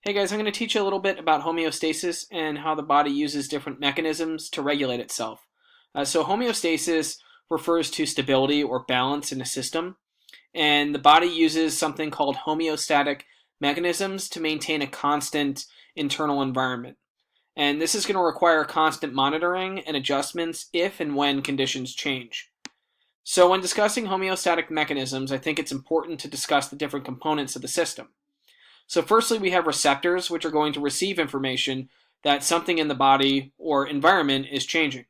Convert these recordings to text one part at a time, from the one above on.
Hey guys, I'm going to teach you a little bit about homeostasis and how the body uses different mechanisms to regulate itself. So homeostasis refers to stability or balance in a system, and the body uses something called homeostatic mechanisms to maintain a constant internal environment. And this is going to require constant monitoring and adjustments if and when conditions change. So when discussing homeostatic mechanisms, I think it's important to discuss the different components of the system. So firstly, we have receptors, which are going to receive information that something in the body or environment is changing.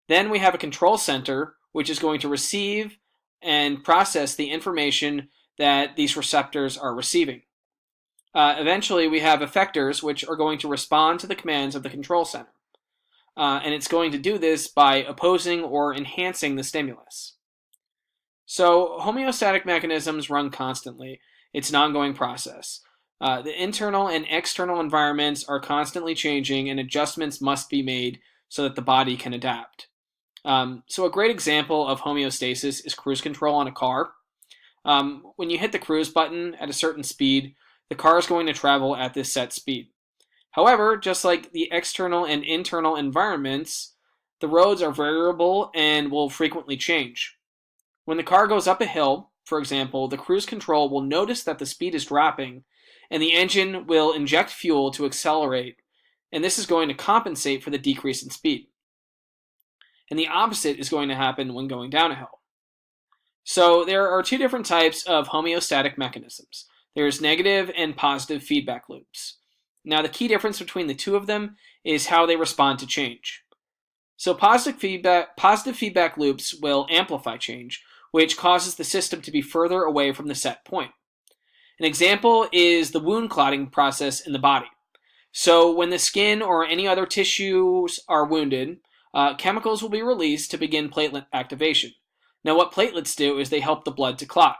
Then we have a control center, which is going to receive and process the information that these receptors are receiving. Eventually, we have effectors, which are going to respond to the commands of the control center. And it's going to do this by opposing or enhancing the stimulus. So homeostatic mechanisms run constantly. It's an ongoing process. The internal and external environments are constantly changing, and adjustments must be made so that the body can adapt. So a great example of homeostasis is cruise control on a car. When you hit the cruise button at a certain speed, the car is going to travel at this set speed. However, just like the external and internal environments, the roads are variable and will frequently change. When the car goes up a hill, for example, the cruise control will notice that the speed is dropping, and the engine will inject fuel to accelerate, and this is going to compensate for the decrease in speed. And the opposite is going to happen when going down a hill. So there are two different types of homeostatic mechanisms. There's negative and positive feedback loops. Now the key difference between the two of them is how they respond to change. So positive feedback loops will amplify change, which causes the system to be further away from the set point. An example is the wound clotting process in the body. So when the skin or any other tissues are wounded, chemicals will be released to begin platelet activation. Now what platelets do is they help the blood to clot.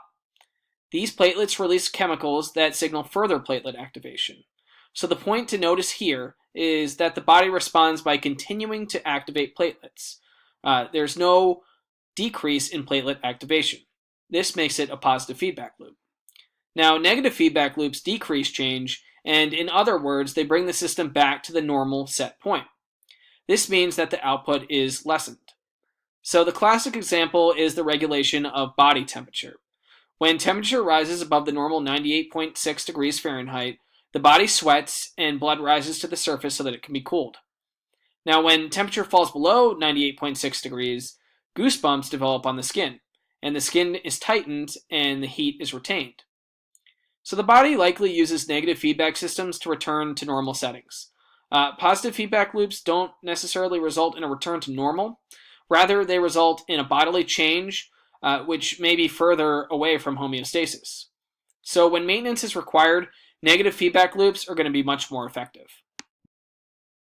These platelets release chemicals that signal further platelet activation. So the point to notice here is that the body responds by continuing to activate platelets. There's no decrease in platelet activation. This makes it a positive feedback loop. Now, negative feedback loops decrease change, and in other words, they bring the system back to the normal set point. This means that the output is lessened. So the classic example is the regulation of body temperature. When temperature rises above the normal 98.6 degrees Fahrenheit, the body sweats and blood rises to the surface so that it can be cooled. Now, when temperature falls below 98.6 degrees, goosebumps develop on the skin, and the skin is tightened and the heat is retained. So the body likely uses negative feedback systems to return to normal settings. Positive feedback loops don't necessarily result in a return to normal. Rather, they result in a bodily change, which may be further away from homeostasis. So when maintenance is required, negative feedback loops are going to be much more effective.